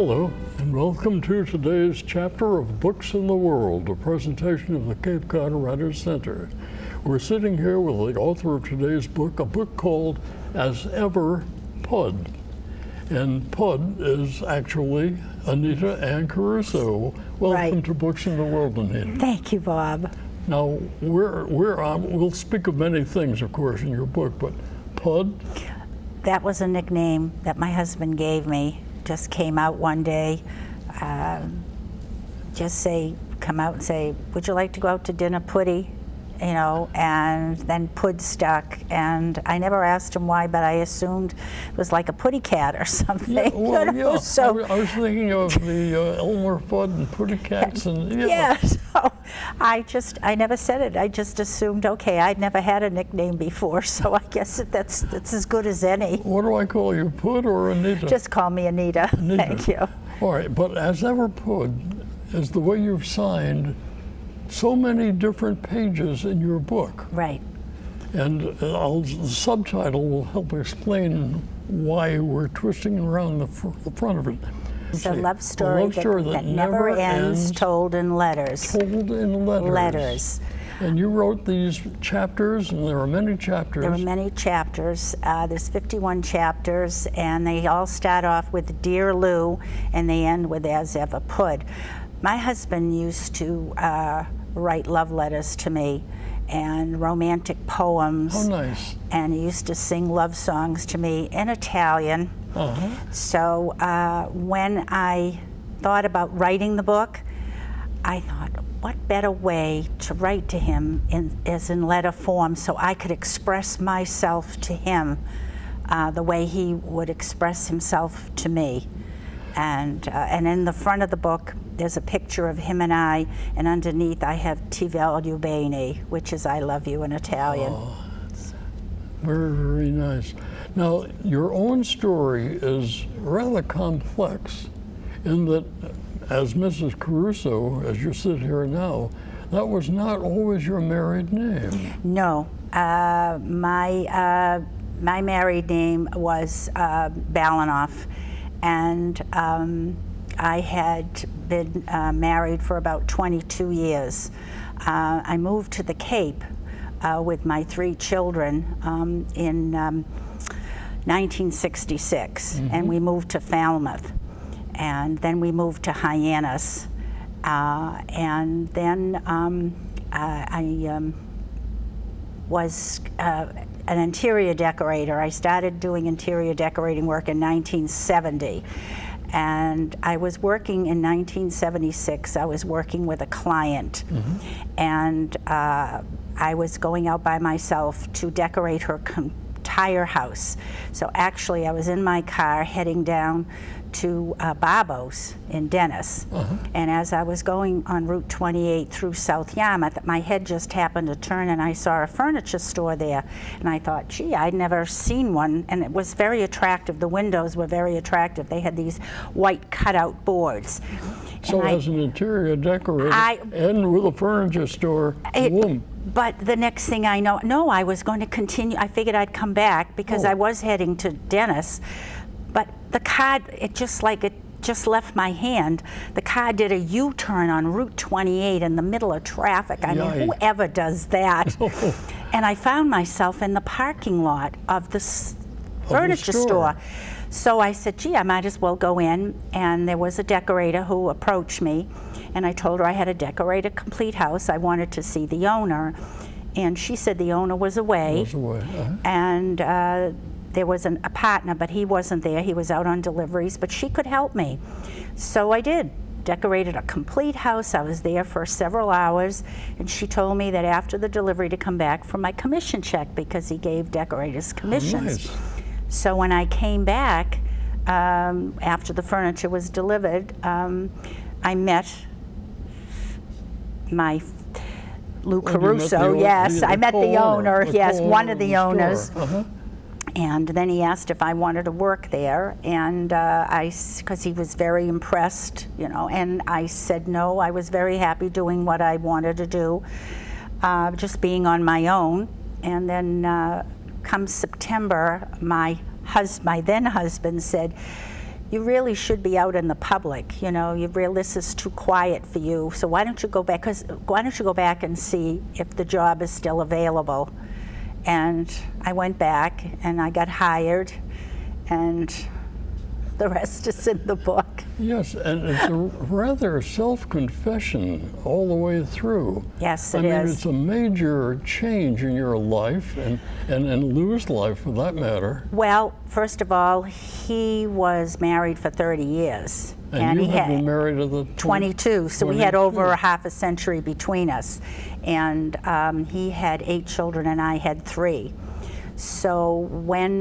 Hello, and welcome to today's chapter of Books in the World, a presentation of the Cape Cod Writers Center. We're sitting here with the author of today's book, a book called As Ever, Pud. And Pud is actually Anita and Caruso. Welcome to Books in the World, Anita. Thank you, Bob. Now, we'll speak of many things, of course, in your book, but Pud? That was a nickname that my husband gave me. Just came out one day, come out and say, would you like to go out to dinner, Puddy? You know, and then Pud stuck, and I never asked him why, but I assumed it was like a putty cat or something. Yeah, well, you know? yeah. So, I was thinking of the Elmer Fudd and Putty Cats, and yeah. So I never said it. I just assumed, okay, I'd never had a nickname before, so I guess that's as good as any. What do I call you, Pud or Anita? Just call me Anita. Anita. Thank you. All right, but As Ever, Pud is the way you've signed so many different pages in your book. Right. And the subtitle will help explain why we're twisting around the front of it. It's a love story, that never ends, told in letters. Told in letters. Letters. And you wrote these chapters, and there are many chapters. There are many chapters. There's 51 chapters, and they all start off with Dear Lou, and they end with As Ever, Pud. My husband used to write love letters to me and romantic poems. Oh, nice. And he used to sing love songs to me in Italian. So when I thought about writing the book, I thought, what better way to write to him as in letter form so I could express myself to him the way he would express himself to me. And in the front of the book, there's a picture of him and I, and underneath I have Ti voglio bene, which is I love you in Italian. Oh, very, very nice. Now, your own story is rather complex in that, as Mrs. Caruso, as you sit here now, that was not always your married name. No, my married name was Balanoff, and I had been married for about 22 years. I moved to the Cape with my 3 children in 1966, and we moved to Falmouth, and then we moved to Hyannis, and then I was an interior decorator. I started doing interior decorating work in 1970. And I was working in 1976, I was working with a client, and I was going out by myself to decorate her entire house. So actually I was in my car heading down to Barbo's in Dennis, and as I was going on Route 28 through South Yarmouth, my head just happened to turn and I saw a furniture store there, and I thought, gee, I'd never seen one, and it was very attractive. The windows were very attractive. They had these white cutout boards. So as an interior decorator and with a furniture store, boom. But the next thing I know, I was going to continue. I figured I'd come back because I was heading to Dennis. But the car, it just left my hand. The car did a U-turn on Route 28 in the middle of traffic. I mean, whoever does that? And I found myself in the parking lot of this furniture store. So I said, gee, I might as well go in. And there was a decorator who approached me, and I told her I had to decorate a complete house. I wanted to see the owner. And she said the owner was away. And there was a partner, but he wasn't there. He was out on deliveries, but she could help me. So I did. Decorated a complete house. I was there for several hours, and she told me that after the delivery to come back for my commission check because he gave decorators commissions. Nice. So when I came back, after the furniture was delivered, I met my Lou Caruso, yes. I met the owner, yes, one of the owners. And then he asked if I wanted to work there, and because he was very impressed, you know, and I said no. I was very happy doing what I wanted to do, just being on my own. And then come September, my then husband said, you really should be out in the public. You know, this is too quiet for you. So why don't you go back? Why don't you go back and see if the job is still available? And I went back and I got hired, and the rest is in the book. Yes, and it's a rather self-confession all the way through. Yes, I mean, it's a major change in your life, and Lou's life for that matter. Well, first of all, he was married for 30 years. And you had been married at the 22, so we had over a half a century between us. And he had 8 children and I had 3. So when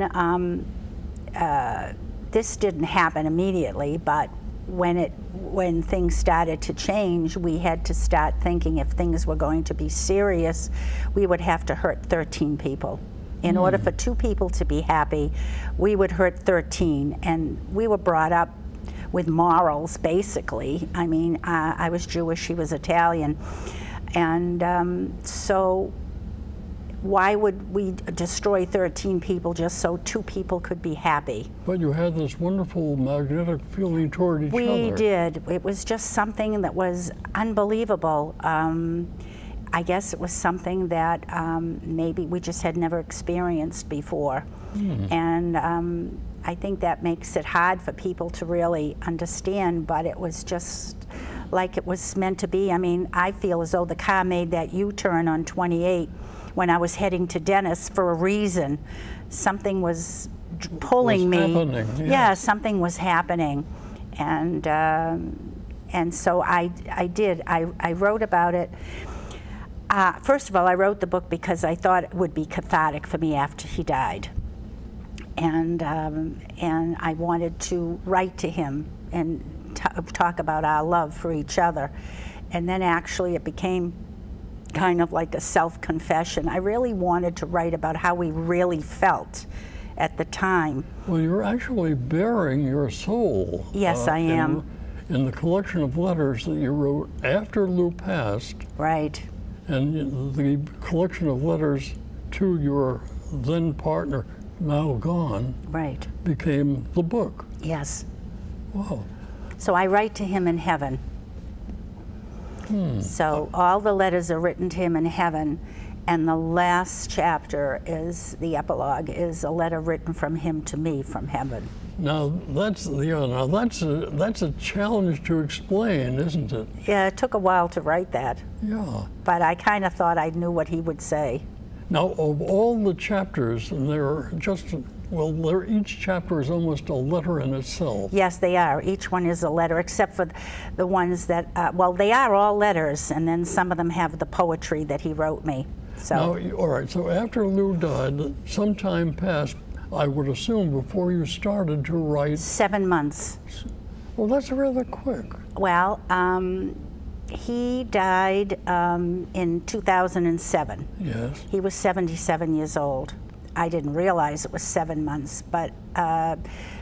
this didn't happen immediately, but when things started to change, we had to start thinking if things were going to be serious, we would have to hurt 13 people. In order for 2 people to be happy, we would hurt 13. And we were brought up with morals, basically. I mean, I was Jewish, he was Italian. And so why would we destroy 13 people just so 2 people could be happy? But you had this wonderful magnetic feeling toward each other. We did. It was just something that was unbelievable. I guess it was something that maybe we just had never experienced before. And I think that makes it hard for people to really understand, but it was just like it was meant to be. I mean, I feel as though the car made that U-turn on 28 when I was heading to Dennis for a reason. Something was pulling me. Happening, yes. Yeah, something was happening. And so I did. I wrote about it. First of all, I wrote the book because I thought it would be cathartic for me after he died. And I wanted to write to him and talk about our love for each other. And then actually it became kind of like a self-confession. I really wanted to write about how we really felt at the time. Well, you're actually bearing your soul. Yes, I am. In the collection of letters that you wrote after Lou passed. Right. And the collection of letters to your then partner, now gone, right, became the book. Yes. Wow. So I write to him in heaven. So all the letters are written to him in heaven, and the last chapter is, the epilogue, is a letter written from him to me from heaven. Now that's a challenge to explain, isn't it? Yeah, it took a while to write that. Yeah. But I kind of thought I knew what he would say. Now, of all the chapters, and they're just, well, each chapter is almost a letter in itself. Yes, they are. Each one is a letter, except for the ones that, well, they are all letters, and then some of them have the poetry that he wrote me. So. Now, all right, so after Lou died, some time passed, I would assume, before you started to write. 7 months. Well, that's rather quick. Well, he died in 2007. Yes. He was 77 years old. I didn't realize it was 7 months, but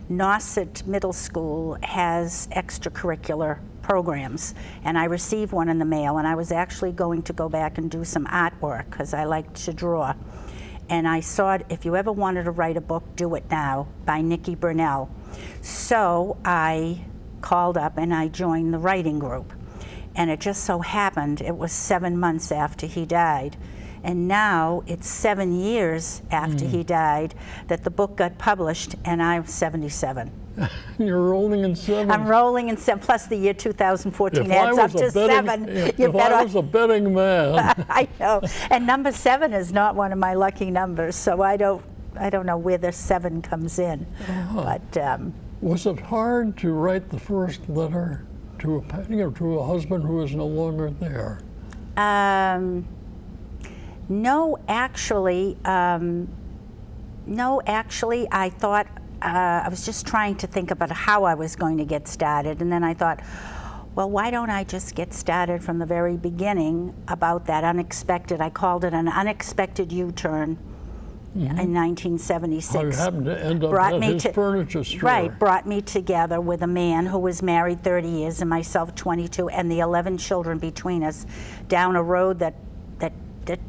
Nauset Middle School has extracurricular programs, and I received one in the mail, and I was actually going to go back and do some artwork because I like to draw. And I saw it, if you ever wanted to write a book, do it now, by Nikki Burnell. So I called up and I joined the writing group. And it just so happened it was 7 months after he died. And now it's 7 years after he died that the book got published, and I'm 77. You're rolling in 7. I'm rolling in 7, plus the year 2014 adds up to 7. If I was a betting man. I know. And number 7 is not one of my lucky numbers, so I don't know where the 7 comes in. But was it hard to write the first letter to a husband who is no longer there? No, actually, I thought, I was just trying to think about how I was going to get started, and then I thought, well, why don't I just get started from the very beginning about that unexpected, I called it an unexpected U-turn in 1976. How you happened to end up at his furniture store. Right, brought me together with a man who was married 30 years and myself 22, and the 11 children between us, down a road that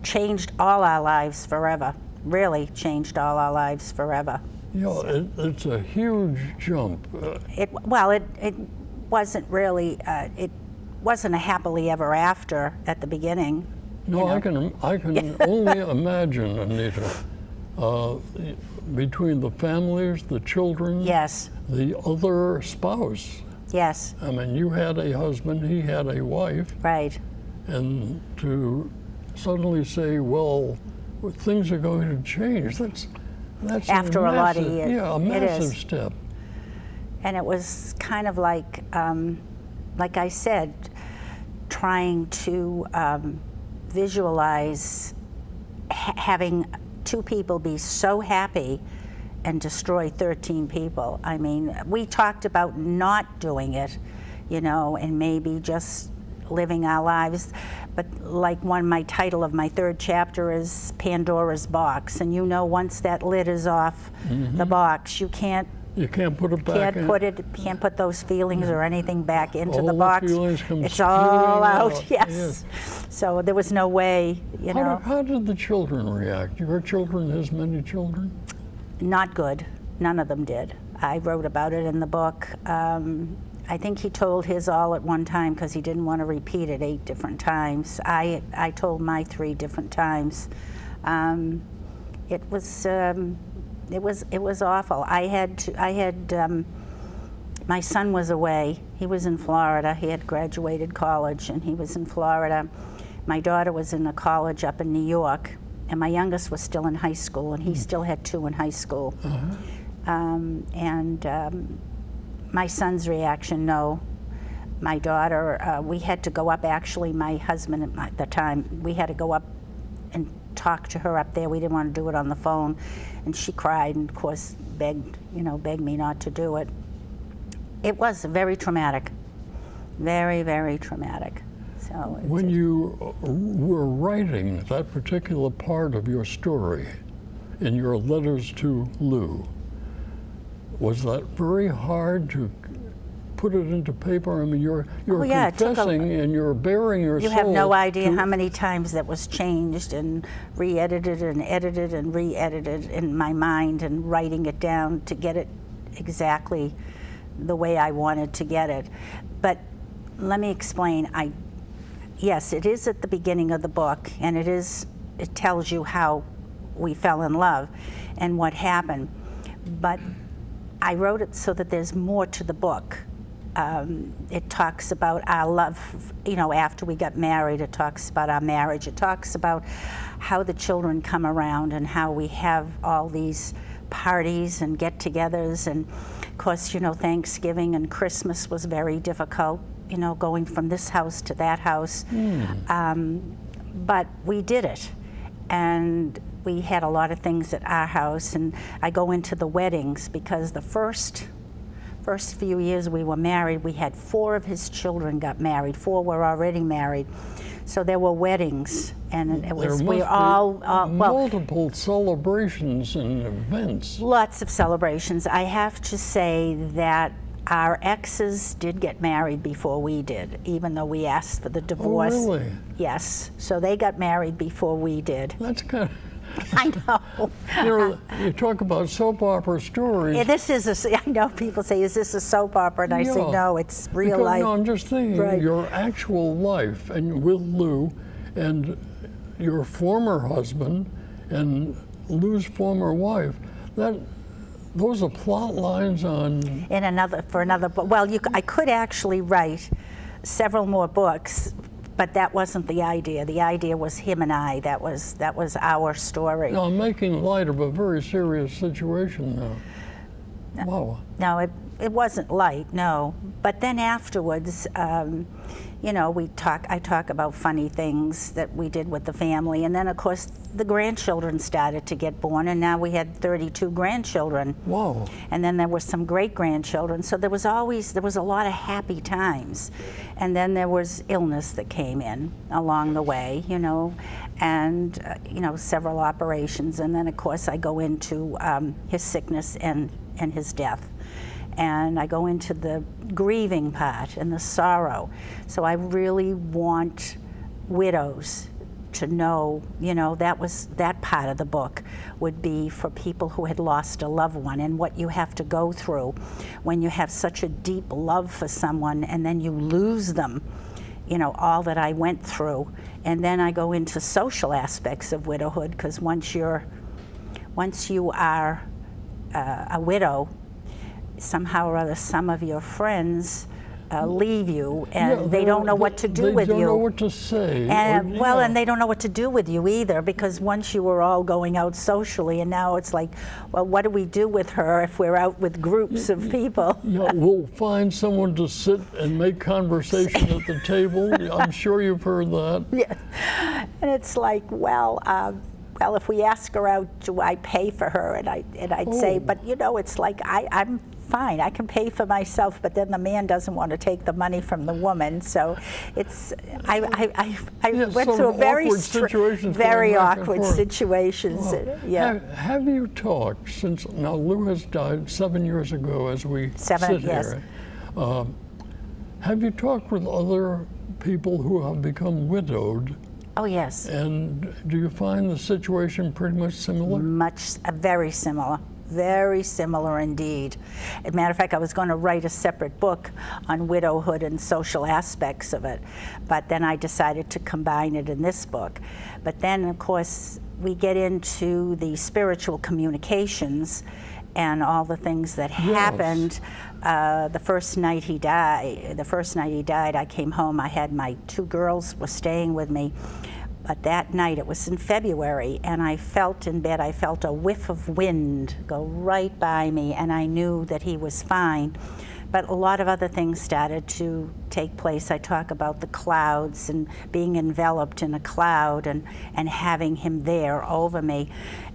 changed all our lives forever, really changed all our lives forever. You know, it's a huge jump. It wasn't really, it wasn't a happily ever after at the beginning. No, I can only imagine, Anita, between the families, the children, Yes, the other spouse. yes, I mean, you had a husband, he had a wife, right. and to suddenly say, well, things are going to change, that's After a lot of years. Yeah, a It massive is. step. And it was kind of like I said, trying to visualize having two people be so happy and destroy 13 people. I mean, we talked about not doing it, you know, and maybe just living our lives. But like my title of my third chapter is Pandora's Box. And you know, once that lid is off the box, you can't put it back in. Can't put those feelings or anything back into All the box. feelings come It's all spewing out. Yes. So there was no way, you know. How did the children react? Your children, as many children? Not good. None of them did. I wrote about it in the book. I think he told his all at one time because he didn't want to repeat it 8 different times. I told my 3 different times. It was awful. My son was away. He was in Florida. He had graduated college and he was in Florida. My daughter was in a college up in New York, and my youngest was still in high school, and he still had 2 in high school. My son's reaction, no. My daughter, we had to go up, actually, my husband at the time, we had to go up and talk to her up there. We didn't want to do it on the phone. And she cried and, of course, begged me not to do it. It was very traumatic. Very, very traumatic. So when you were writing that particular part of your story in your letters to Lou, was that very hard to put it into paper? I mean, you're confessing and you're bearing your soul. You have no idea how many times that was changed and re-edited and edited and re-edited in my mind, and writing it down to get it exactly the way I wanted to get it. But let me explain. Yes, it is at the beginning of the book, and it tells you how we fell in love and what happened. But I wrote it so that there's more to the book. It talks about our love, you know, after we got married. It talks about our marriage. It talks about how the children come around and how we have all these parties and get-togethers. And of course, you know, Thanksgiving and Christmas was very difficult, you know, going from this house to that house. But we did it. And we had a lot of things at our house, and I go into the weddings because the first few years we were married, we had 4 of his children got married. 4 were already married, so there were weddings, and it was multiple celebrations and events. Lots of celebrations. I have to say that our exes did get married before we did, even though we asked for the divorce. Oh, really? Yes. So they got married before we did. That's kind of... I know. You know, you talk about soap opera stories. Yeah, this is I know people say, is this a soap opera? And I say, no, it's real life. No, I'm just thinking, right. Your actual life, and with Lou, and your former husband, and Lou's former wife, those are plot lines on... For another book. Well, I could actually write several more books, but that wasn't the idea. The idea was him and I. That was our story. No, I'm making light of a very serious situation now. Wow. No, it wasn't light, no. But then afterwards, you know, I talk about funny things that we did with the family, and then of course the grandchildren started to get born, and now we had 32 grandchildren. Wow. And then there were some great-grandchildren, so there was a lot of happy times. And then there was illness that came in along the way, you know, and you know, several operations, and then of course I go into his sickness and his death. And I go into the grieving part and the sorrow. So I really want widows to know, you know, that part of the book would be for people who had lost a loved one, and what you have to go through when you have such a deep love for someone and then you lose them, you know, all that I went through. And then I go into social aspects of widowhood, because once you are a widow, somehow or other some of your friends leave you, and they don't know what to do with you. They don't know what to say. And, and they don't know what to do with you either, because once you were all going out socially, and now it's like, well, what do we do with her if we're out with groups of people? Yeah, we'll find someone to sit and make conversation at the table. I'm sure you've heard that. Yeah, and it's like, well, if we ask her out, do I pay for her? And I'd say, but you know, it's like I'm fine, I can pay for myself, but then the man doesn't want to take the money from the woman. So it's, I went through very awkward situations. Wow. Yeah. Have you talked, since now Lou has died 7 years ago as we sit here, have you talked with other people who have become widowed? Oh, yes. And do you find the situation pretty much similar? Very similar. Very similar indeed. As a matter of fact, I was going to write a separate book on widowhood and social aspects of it, but then I decided to combine it in this book. But then, of course, we get into the spiritual communications and all the things that happened. The first night he died, I came home. I had my 2 girls were staying with me. But that night, it was in February, and I felt in bed, I felt a whiff of wind go right by me, and I knew that he was fine. But a lot of other things started to take place. I talk about the clouds and being enveloped in a cloud and having him there over me.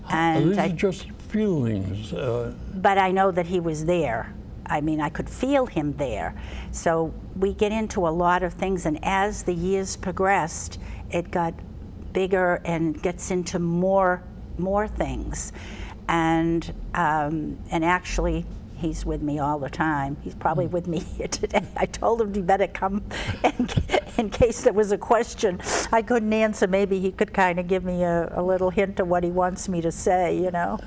And these are just feelings. But I know that he was there. I mean, I could feel him there. So we get into a lot of things, and as the years progressed, it got bigger and gets into more things, and actually he's with me all the time. He's probably with me here today. I told him he better come in case there was a question I couldn't answer. Maybe he could kind of give me a little hint of what he wants me to say, you know.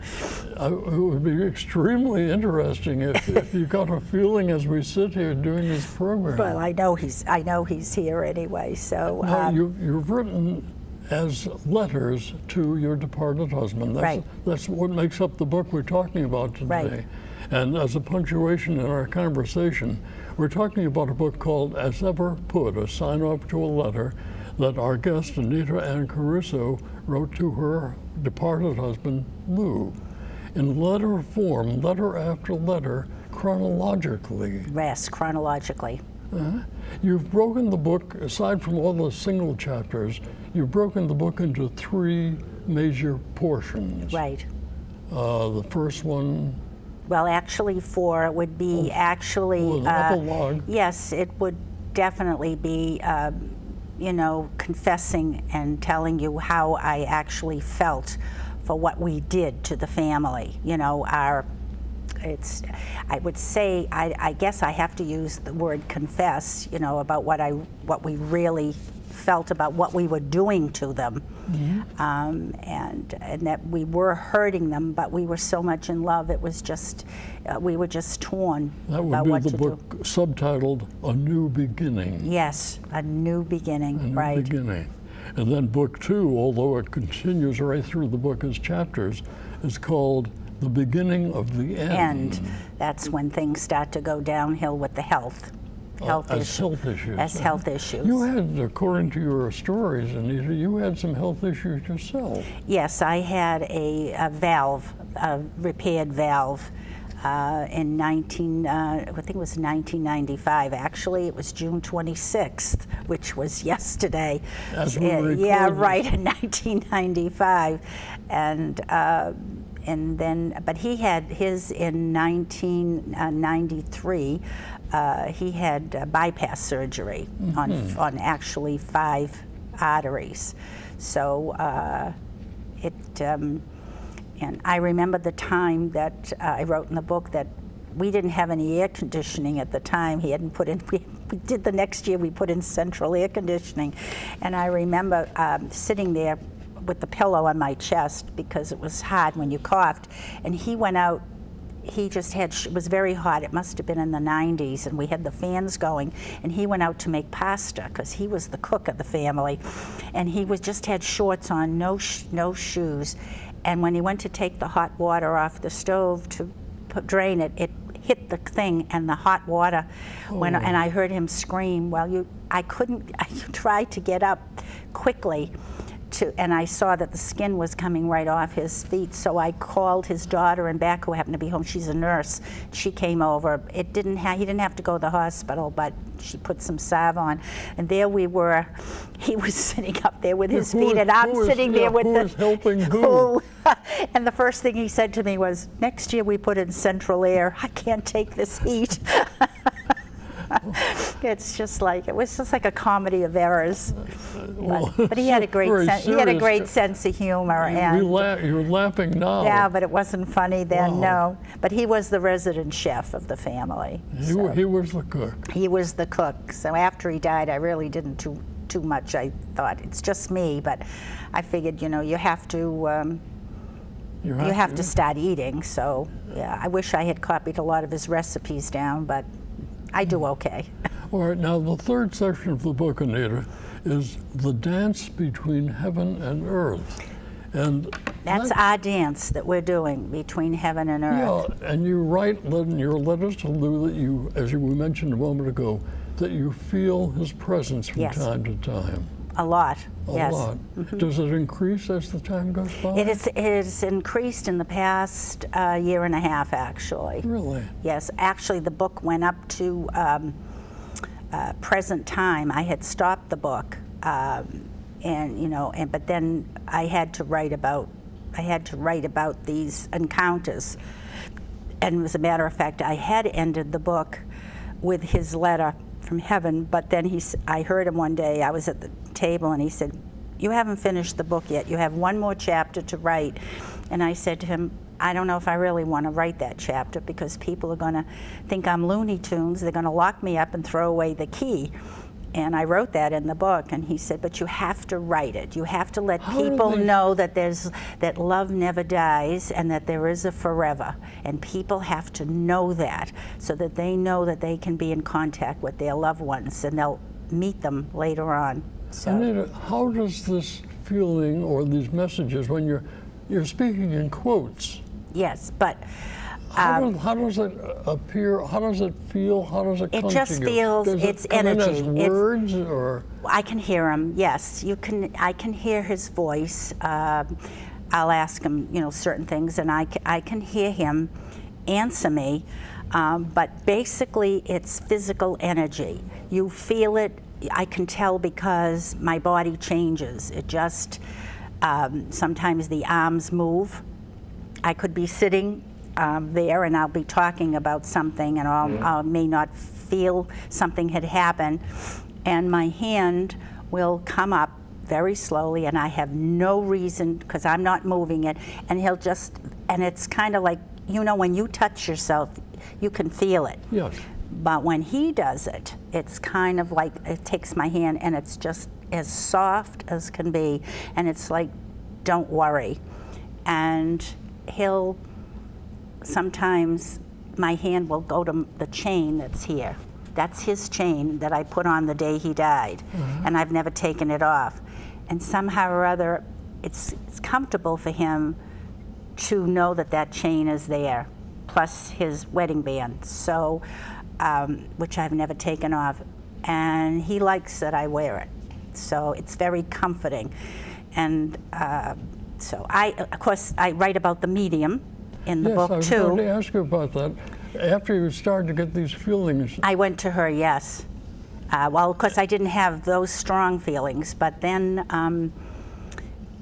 It would be extremely interesting if you got a feeling as we sit here doing this program. Well, I know he's here anyway. So now, you've written as letters to your departed husband. That's what makes up the book we're talking about today. Right. And as a punctuation in our conversation, we're talking about a book called As Ever Put, a sign-off to a letter that our guest, Anita and Caruso, wrote to her departed husband, Lou. In letter form, letter after letter, chronologically. Yes, chronologically. You've broken the book, aside from all the single chapters, you've broken the book into 3 major portions. Right. The first one... Well, actually 4 would be an epilogue. Yes, it would definitely be, you know, confessing and telling you how I actually felt for what we did to the family. You know, I would say, I guess I have to use the word confess, you know, about what we really felt about what we were doing to them. And that we were hurting them, but we were so much in love, it was just, we were just torn about what to do. That would be the book subtitled A New Beginning. Yes, A New Beginning, right. A New Beginning. And then book 2, although it continues right through the book as chapters, is called The Beginning of the End. That's when things start to go downhill with the health issues. As health issues. You had, according to your stories, Anita, you had some health issues yourself. Yes, I had a repaired valve in I think it was 1995. Actually, it was June 26th, which was yesterday. Yeah, right, in 1995. And then, but he had his in 1993. He had bypass surgery on actually 5 arteries. So and I remember the time that I wrote in the book that we didn't have any air conditioning at the time. He hadn't put in, we did the next year, we put in central air conditioning. And I remember sitting there with the pillow on my chest because it was hard when you coughed. And he went out, he just had, it was very hot. It must have been in the 90s, and we had the fans going. And he went out to make pasta because he was the cook of the family. And he was just had shorts on, no shoes. And when he went to take the hot water off the stove to drain it, it hit the thing, and the hot water went, and I heard him scream. Well, I tried to get up quickly, and I saw that the skin was coming right off his feet, so I called his daughter and back, who happened to be home. She's a nurse. She came over. He didn't have to go to the hospital, but she put some salve on, and there we were. He was sitting up there with his feet, and I'm sitting there with who was helping who? And the first thing he said to me was, "Next year we put in central air. I can't take this heat." It's just like, it was just like a comedy of errors. But he had a great sense of humor. And you're laughing now. Yeah, but it wasn't funny then, no. But he was the resident chef of the family. He was the cook. He was the cook. So after he died, I really didn't do too much. I thought, it's just me, but I figured, you have to you have to start eating. So yeah, I wish I had copied a lot of his recipes down, but I do okay. All right, now the third section of the book, Anita, is the dance between heaven and earth. And that's our dance that we're doing between heaven and earth. Yeah, and you write in your letters to Lou that you, as we mentioned a moment ago, that you feel his presence from time to time. A lot, yes. A lot. Mm-hmm. Does it increase as the time goes by? It is increased in the past year and a half, actually. Really? Yes, actually the book went up to present time. I had stopped the book, but then I had to write about these encounters. And as a matter of fact, I had ended the book with his letter from heaven, but then I heard him one day. I was at the table, and he said, "You haven't finished the book yet. You have one more chapter to write." And I said to him, "I don't know if I really want to write that chapter, because people are going to think I'm Looney Tunes. They're going to lock me up and throw away the key." And I wrote that in the book, and he said, "But you have to write it. You have to let people know that love never dies, and that there is a forever. And people have to know that, so that they know that they can be in contact with their loved ones, and they'll meet them later on." So, Anita, how does this feeling or these messages, when you're speaking in quotes? Yes, but how does it appear? How does it feel? How does it come to you? It just feels, it's energy. In as words, or? I can hear him, yes. I can hear his voice. I'll ask him, certain things, and I can hear him answer me. But basically, it's physical energy. You feel it. I can tell because my body changes. It just, sometimes the arms move. I could be sitting there, and I'll be talking about something, and I may not feel something had happened, and my hand will come up very slowly, and I have no reason, because I'm not moving it, and and it's kind of like, when you touch yourself, you can feel it. Yes. But when he does it, it's kind of like, it takes my hand, and it's just as soft as can be, and it's like, don't worry. And sometimes my hand will go to the chain that's here. That's his chain that I put on the day he died, and I've never taken it off. And somehow or other, it's comfortable for him to know that chain is there, plus his wedding band, so which I've never taken off. And he likes that I wear it, so it's very comforting. And so of course, I write about the medium in the book, too. Yes, I was going to ask you about that. After you started to get these feelings. I went to her, yes. Well, of course, I didn't have those strong feelings, but then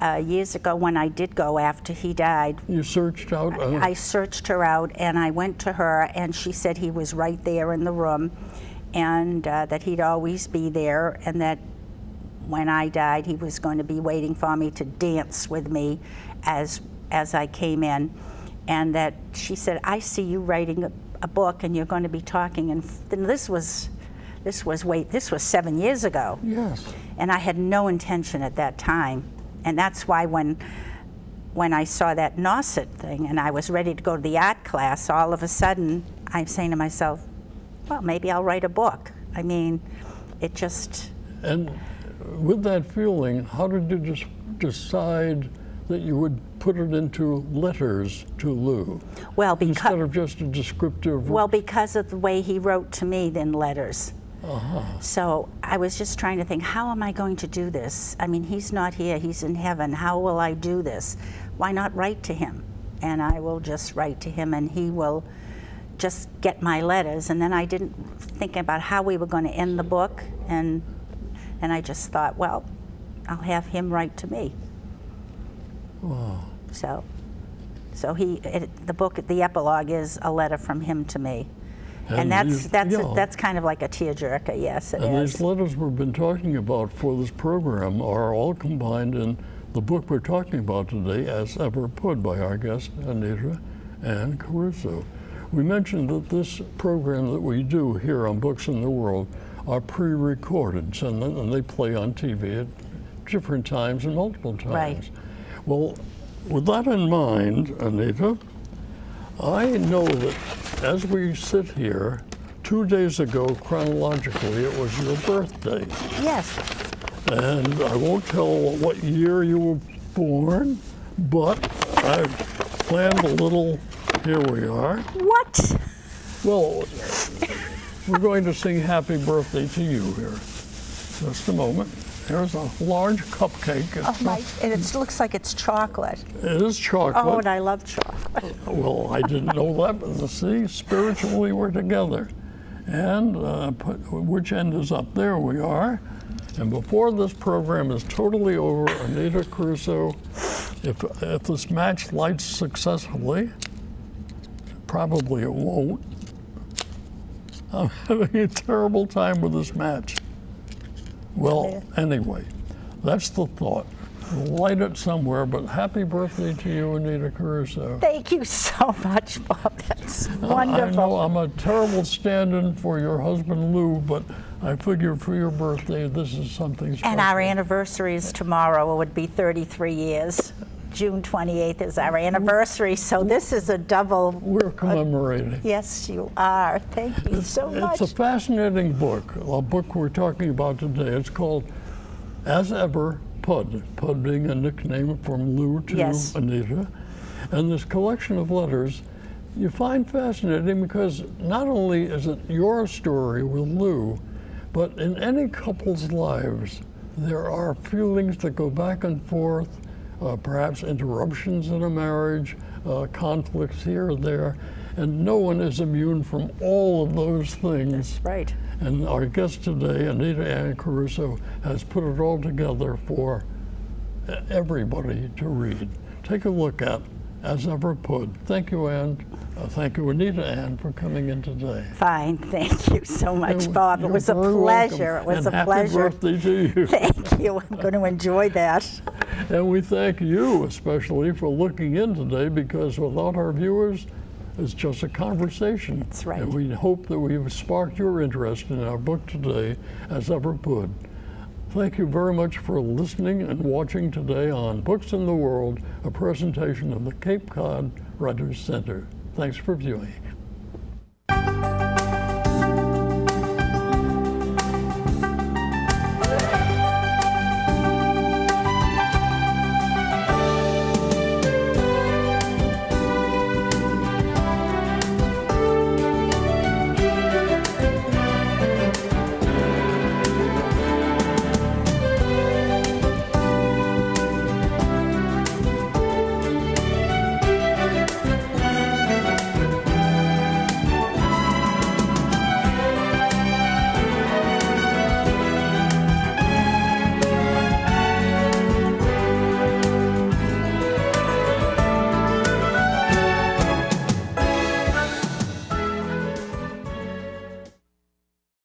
years ago when I did go after he died. You searched out? I searched her out, and I went to her, and she said he was right there in the room, and that he'd always be there, and that when I died, he was going to be waiting for me to dance with me as I came in. And that she said, "I see you writing a book and you're going to be talking, and this was 7 years ago. Yes. And I had no intention at that time. And that's why when I saw that Nauset thing and I was ready to go to the art class, all of a sudden I'm saying to myself, well, maybe I'll write a book. I mean, it just... And with that feeling, how did you just decide that you would put it into letters to Lou? Well, instead of just a descriptive... Well, because of the way he wrote to me in letters. Uh-huh. So I was just trying to think, how am I going to do this? I mean, he's not here, he's in heaven. How will I do this? Why not write to him? And I will just write to him and he will just get my letters. And then I didn't think about how we were going to end the book. And I just thought, well, I'll have him write to me. Wow. So the epilogue is a letter from him to me. And that's kind of like a tearjerker, yes, it is. And these letters we've been talking about for this program are all combined in the book we're talking about today, As Ever Put, by our guest, Anita and Caruso. We mentioned that this program that we do here on Books in the World are pre-recorded, and they play on TV at different times and multiple times. Right. Well, with that in mind, Anita, I know that as we sit here, 2 days ago, chronologically, it was your birthday. Yes. And I won't tell what year you were born, but I've planned a little, here we are. What? Well, we're going to sing Happy Birthday to You here. Just a moment. Here's a large cupcake. And it looks like it's chocolate. It is chocolate. Oh, and I love chocolate. Well, I didn't know that, but see, spiritually we're together. And which end is up? There we are. And before this program is totally over, Anita, Caruso, if this match lights successfully, probably it won't. I'm having a terrible time with this match. Well, anyway, that's the thought. Light it somewhere, but happy birthday to you, Anita Caruso. Thank you so much, Bob. That's wonderful. I know I'm a terrible stand-in for your husband, Lou, but I figure for your birthday, this is something special. And our anniversary is tomorrow. It would be 33 years. June 28th is our anniversary, so this is a double. We're commemorating. Yes, you are. Thank you so much. It's a fascinating book, a book we're talking about today. It's called As Ever Pud, Pud being a nickname from Lou to Anita. And this collection of letters you find fascinating because not only is it your story with Lou, but in any couple's lives, there are feelings that go back and forth, perhaps interruptions in a marriage, conflicts here or there, and no one is immune from all of those things. That's right. And our guest today, Anita Ann Caruso, has put it all together for everybody to read. Take a look at As Ever Put. Thank you, Ann. Thank you, Anita Ann, for coming in today. Fine. Thank you so much, Bob. It was a pleasure. It was a pleasure. Happy birthday to you. Thank you. I'm going to enjoy that. And we thank you especially for looking in today, because without our viewers, it's just a conversation. That's right. And we hope that we've sparked your interest in our book today, As Ever Put. Thank you very much for listening and watching today on Books in the World, a presentation of the Cape Cod Writers Center. Thanks for viewing.